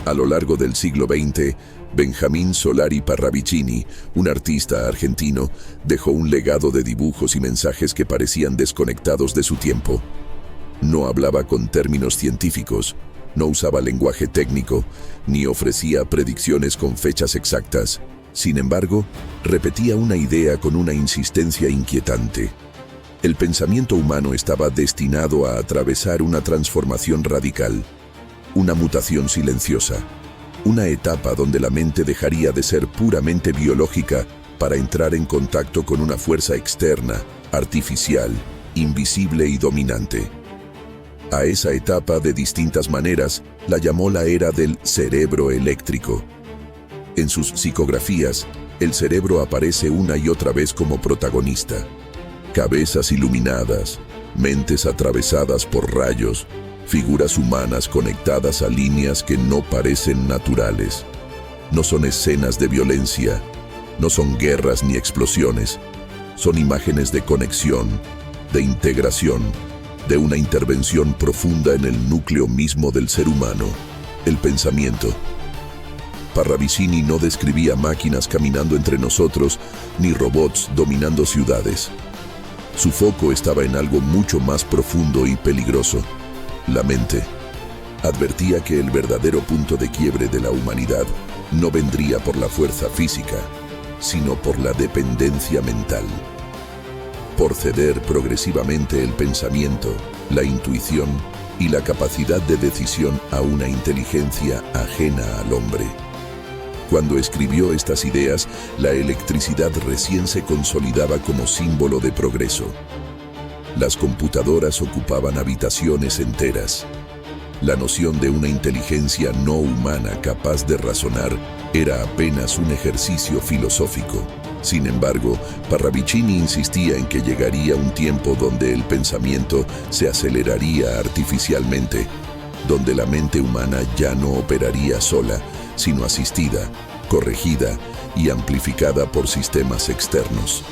A lo largo del siglo XX, Benjamín Solari Parravicini, un artista argentino, dejó un legado de dibujos y mensajes que parecían desconectados de su tiempo. No hablaba con términos científicos, no usaba lenguaje técnico, ni ofrecía predicciones con fechas exactas. Sin embargo, repetía una idea con una insistencia inquietante. El pensamiento humano estaba destinado a atravesar una transformación radical, una mutación silenciosa, una etapa donde la mente dejaría de ser puramente biológica para entrar en contacto con una fuerza externa, artificial, invisible y dominante. A esa etapa, de distintas maneras, la llamó la era del cerebro eléctrico. En sus psicografías, el cerebro aparece una y otra vez como protagonista. Cabezas iluminadas, mentes atravesadas por rayos, figuras humanas conectadas a líneas que no parecen naturales. No son escenas de violencia, no son guerras ni explosiones, son imágenes de conexión, de integración, de una intervención profunda en el núcleo mismo del ser humano, el pensamiento. Parravicini no describía máquinas caminando entre nosotros, ni robots dominando ciudades. Su foco estaba en algo mucho más profundo y peligroso: la mente. Advertía que el verdadero punto de quiebre de la humanidad no vendría por la fuerza física, sino por la dependencia mental. Por ceder progresivamente el pensamiento, la intuición y la capacidad de decisión a una inteligencia ajena al hombre. Cuando escribió estas ideas, la electricidad recién se consolidaba como símbolo de progreso. Las computadoras ocupaban habitaciones enteras. La noción de una inteligencia no humana capaz de razonar era apenas un ejercicio filosófico. Sin embargo, Parravicini insistía en que llegaría un tiempo donde el pensamiento se aceleraría artificialmente, donde la mente humana ya no operaría sola, sino asistida, corregida y amplificada por sistemas externos.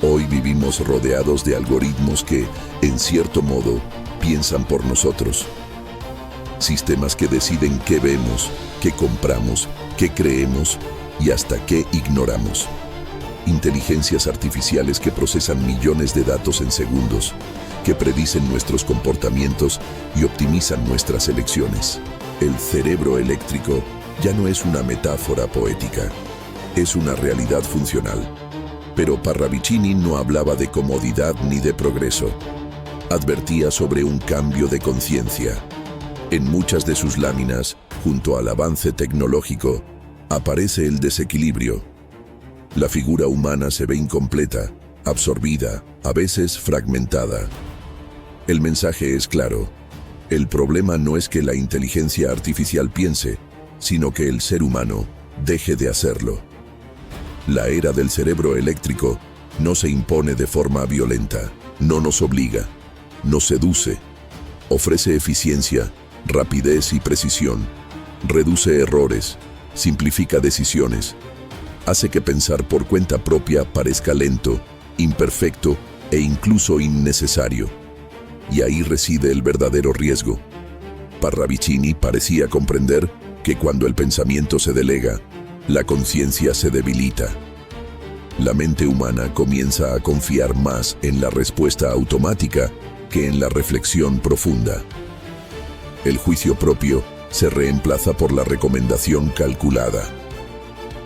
Hoy vivimos rodeados de algoritmos que, en cierto modo, piensan por nosotros. Sistemas que deciden qué vemos, qué compramos, qué creemos y hasta qué ignoramos. Inteligencias artificiales que procesan millones de datos en segundos, que predicen nuestros comportamientos y optimizan nuestras elecciones. El cerebro eléctrico ya no es una metáfora poética, es una realidad funcional. Pero Parravicini no hablaba de comodidad ni de progreso. Advertía sobre un cambio de conciencia. En muchas de sus láminas, junto al avance tecnológico, aparece el desequilibrio. La figura humana se ve incompleta, absorbida, a veces fragmentada. El mensaje es claro. El problema no es que la inteligencia artificial piense, sino que el ser humano deje de hacerlo. La era del cerebro eléctrico no se impone de forma violenta, no nos obliga, nos seduce, ofrece eficiencia, rapidez y precisión, reduce errores, simplifica decisiones, hace que pensar por cuenta propia parezca lento, imperfecto e incluso innecesario. Y ahí reside el verdadero riesgo. Parravicini parecía comprender que cuando el pensamiento se delega, la conciencia se debilita. La mente humana comienza a confiar más en la respuesta automática que en la reflexión profunda. El juicio propio se reemplaza por la recomendación calculada.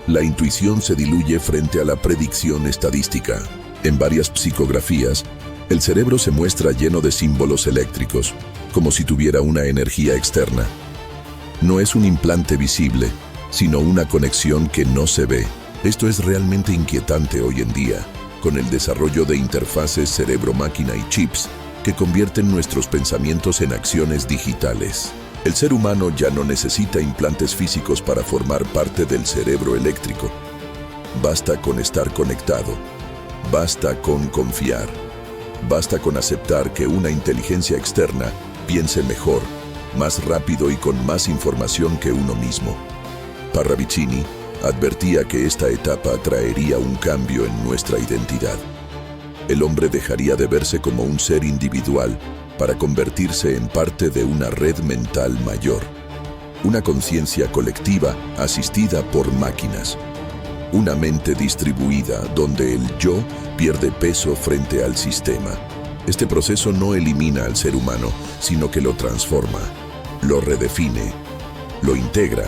La intuición se diluye frente a la predicción estadística. En varias psicografías, el cerebro se muestra lleno de símbolos eléctricos, como si tuviera una energía externa. No es un implante visible, sino una conexión que no se ve. Esto es realmente inquietante hoy en día, con el desarrollo de interfaces cerebro-máquina y chips que convierten nuestros pensamientos en acciones digitales. El ser humano ya no necesita implantes físicos para formar parte del cerebro eléctrico. Basta con estar conectado, basta con confiar, basta con aceptar que una inteligencia externa piense mejor, más rápido y con más información que uno mismo. Parravicini advertía que esta etapa traería un cambio en nuestra identidad. El hombre dejaría de verse como un ser individual para convertirse en parte de una red mental mayor. una conciencia colectiva asistida por máquinas. Una mente distribuida donde el yo pierde peso frente al sistema. Este proceso no elimina al ser humano, sino que lo transforma, lo redefine, lo integra.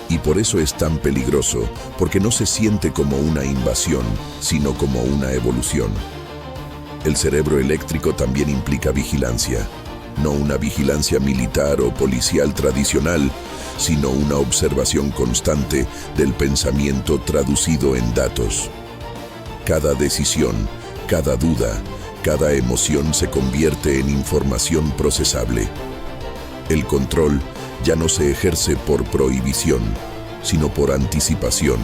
Y por eso es tan peligroso, porque no se siente como una invasión, sino como una evolución. El cerebro eléctrico también implica vigilancia. No una vigilancia militar o policial tradicional, sino una observación constante del pensamiento traducido en datos. Cada decisión, cada duda, cada emoción se convierte en información procesable. El control ya no se ejerce por prohibición, sino por anticipación.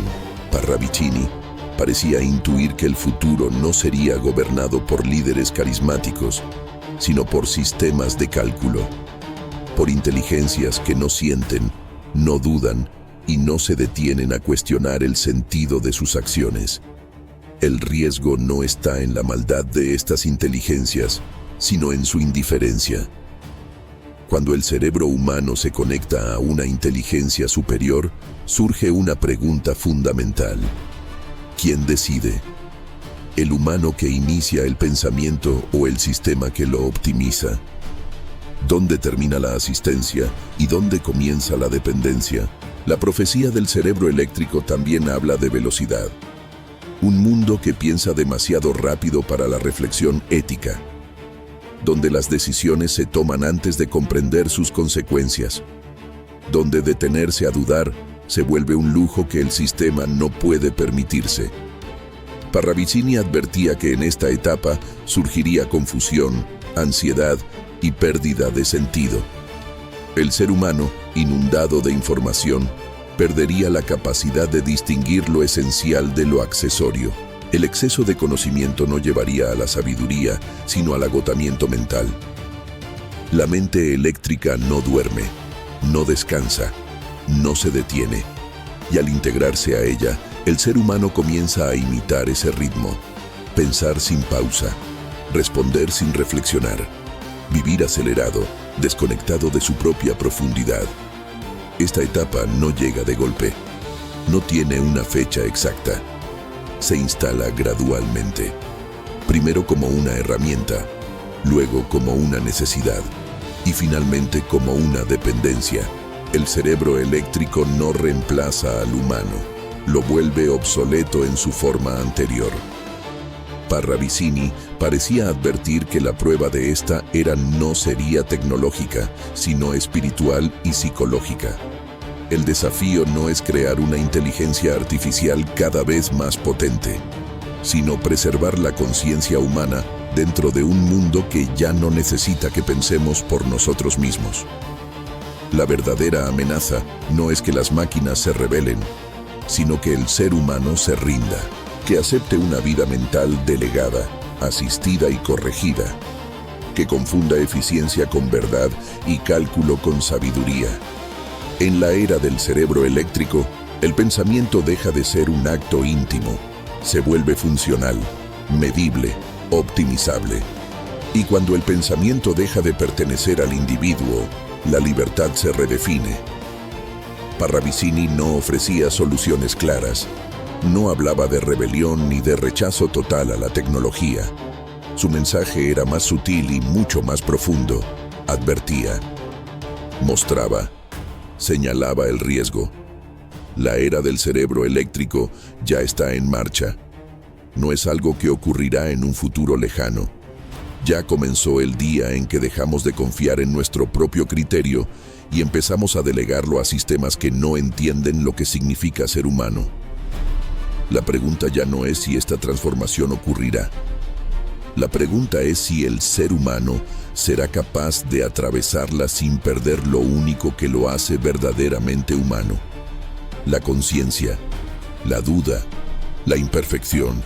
Parravicini parecía intuir que el futuro no sería gobernado por líderes carismáticos, sino por sistemas de cálculo, por inteligencias que no sienten, no dudan y no se detienen a cuestionar el sentido de sus acciones. El riesgo no está en la maldad de estas inteligencias, sino en su indiferencia. Cuando el cerebro humano se conecta a una inteligencia superior, surge una pregunta fundamental. ¿Quién decide? ¿El humano que inicia el pensamiento o el sistema que lo optimiza? ¿Dónde termina la asistencia y dónde comienza la dependencia? La profecía del cerebro eléctrico también habla de velocidad. Un mundo que piensa demasiado rápido para la reflexión ética, donde las decisiones se toman antes de comprender sus consecuencias, donde detenerse a dudar se vuelve un lujo que el sistema no puede permitirse. Parravicini advertía que en esta etapa surgiría confusión, ansiedad y pérdida de sentido. El ser humano, inundado de información, perdería la capacidad de distinguir lo esencial de lo accesorio. El exceso de conocimiento no llevaría a la sabiduría, sino al agotamiento mental. La mente eléctrica no duerme, no descansa, no se detiene, y al integrarse a ella, el ser humano comienza a imitar ese ritmo, pensar sin pausa, responder sin reflexionar, vivir acelerado, desconectado de su propia profundidad. Esta etapa no llega de golpe, no tiene una fecha exacta, se instala gradualmente, primero como una herramienta, luego como una necesidad y finalmente como una dependencia. El cerebro eléctrico no reemplaza al humano, lo vuelve obsoleto en su forma anterior. Parravicini parecía advertir que la prueba de esta era no sería tecnológica, sino espiritual y psicológica. El desafío no es crear una inteligencia artificial cada vez más potente, sino preservar la conciencia humana dentro de un mundo que ya no necesita que pensemos por nosotros mismos. La verdadera amenaza no es que las máquinas se rebelen, sino que el ser humano se rinda, que acepte una vida mental delegada, asistida y corregida, que confunda eficiencia con verdad y cálculo con sabiduría. En la era del cerebro eléctrico, el pensamiento deja de ser un acto íntimo, se vuelve funcional, medible, optimizable. Y cuando el pensamiento deja de pertenecer al individuo, la libertad se redefine. Parravicini no ofrecía soluciones claras, no hablaba de rebelión ni de rechazo total a la tecnología. Su mensaje era más sutil y mucho más profundo. Advertía, mostraba, señalaba el riesgo. La era del cerebro eléctrico ya está en marcha. No es algo que ocurrirá en un futuro lejano. Ya comenzó el día en que dejamos de confiar en nuestro propio criterio y empezamos a delegarlo a sistemas que no entienden lo que significa ser humano. La pregunta ya no es si esta transformación ocurrirá. La pregunta es si el ser humano será capaz de atravesarla sin perder lo único que lo hace verdaderamente humano: la conciencia, la duda, la imperfección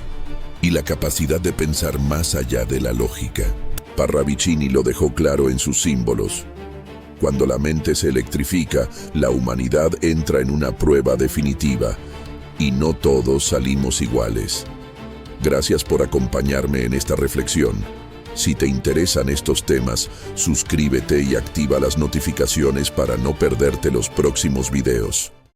y la capacidad de pensar más allá de la lógica. Parravicini lo dejó claro en sus símbolos. Cuando la mente se electrifica, la humanidad entra en una prueba definitiva, y no todos salimos iguales. Gracias por acompañarme en esta reflexión. Si te interesan estos temas, suscríbete y activa las notificaciones para no perderte los próximos videos.